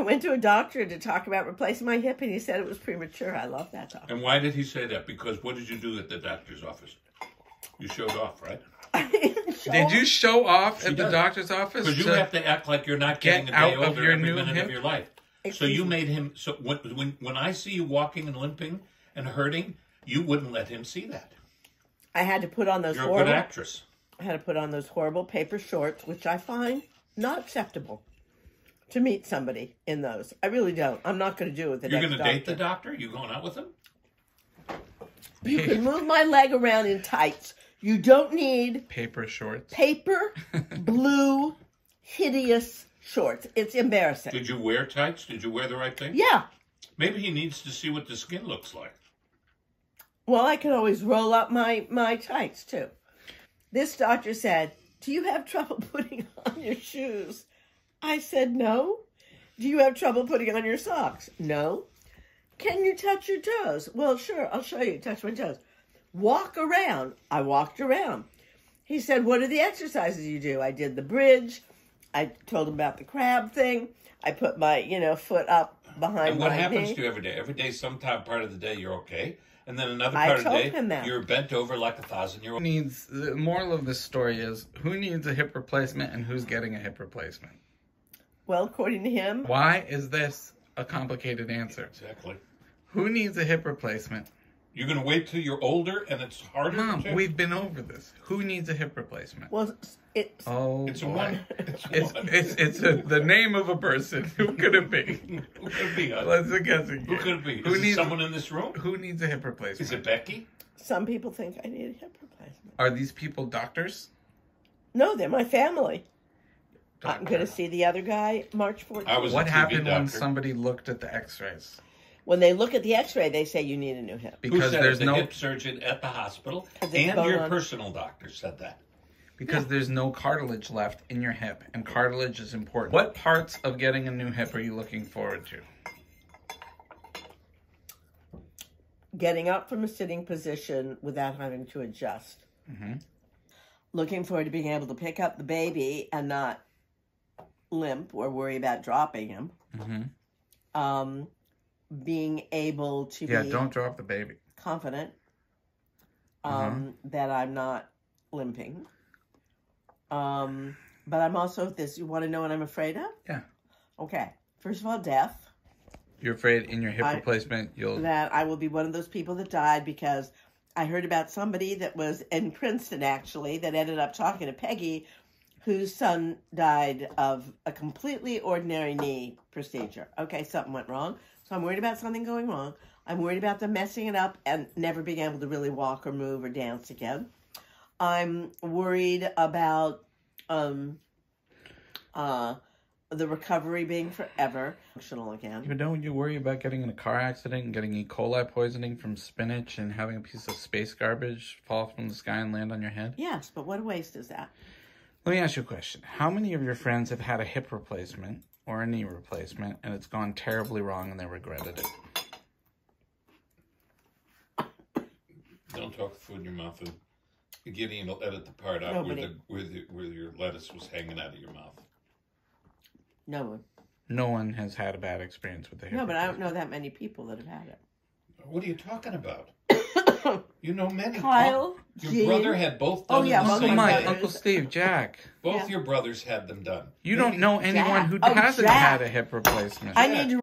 I went to a doctor to talk about replacing my hip, and he said it was premature. I love that doctor. And why did he say that? Because what did you do at the doctor's office? You showed off, right? Did you show off at the doctor's office? Because you have to act like you're not getting a day older every minute of your life. So you made him. So when I see you walking and limping and hurting, you wouldn't let him see that. I had to put on those You're a good actress. I had to put on those horrible paper shorts, which I find not acceptable to meet somebody in those. I really don't. I'm not going to do it with the You're next going to date the doctor? You going out with him? You can move my leg around in tights. You don't need paper shorts. Paper, blue, hideous shorts. It's embarrassing. Did you wear tights? Did you wear the right thing? Yeah. Maybe he needs to see what the skin looks like. Well, I can always roll up my tights, too. This doctor said, do you have trouble putting on your shoes? I said, no. Do you have trouble putting on your socks? No. Can you touch your toes? Well, sure, I'll show you. Touch my toes. Walk around. I walked around. He said, what are the exercises you do? I did the bridge. I told him about the crab thing. I put my, foot up behind my knee. And what happens to you every day? Every day, sometime part of the day, you're okay. And then another part of the day, you're bent over like a 1,000-year-old. The moral of this story is, who needs a hip replacement and who's getting a hip replacement? Well, according to him. Why is this a complicated answer? Exactly. Who needs a hip replacement? You're going to wait till you're older and it's harder? Mom, we've been over this. Who needs a hip replacement? Well, it's a one. It's the name of a person. Who could it be? Who could it be? Let's guess again. Who could it be? Is it someone in this room? Who needs a hip replacement? Is it Becky? Some people think I need a hip replacement. Are these people doctors? No, they're my family. I'm going to see the other guy March 14th. What happened when somebody looked at the x-rays? When they look at the x-ray, they say you need a new hip. Because there's no hip surgeon at the hospital, and your personal doctor said that. Because there's no cartilage left in your hip, and cartilage is important. What parts of getting a new hip are you looking forward to? Getting up from a sitting position without having to adjust. Mm-hmm. Looking forward to being able to pick up the baby and not limp or worry about dropping him. Mm-hmm. Being able to be don't drop the baby. Confident that I'm not limping. But I'm also this. You want to know what I'm afraid of? Yeah. Okay. First of all, death. You're afraid in your hip replacement that I will be one of those people that died because I heard about somebody that was in Princeton actually that ended up talking to Peggy, whose son died of a completely ordinary knee procedure. Okay, something went wrong. So I'm worried about something going wrong. I'm worried about them messing it up and never being able to really walk or move or dance again. I'm worried about the recovery being forever functional again. But don't you worry about getting in a car accident and getting E. coli poisoning from spinach and having a piece of space garbage fall from the sky and land on your head? Yes, but what a waste is that? Let me ask you a question. How many of your friends have had a hip replacement or a knee replacement and it's gone terribly wrong and they regretted it? Don't talk food in your mouth. Gideon will edit the part out where your lettuce was hanging out of your mouth. No one. No one has had a bad experience with the hip. No, but I don't know that many people that have had it. What are you talking about? You know many. Kyle, your brother had both done. Oh yeah, Uncle Mike, Uncle Steve, Jack. Both your brothers had them done. You don't know anyone who hasn't had a hip replacement. I need to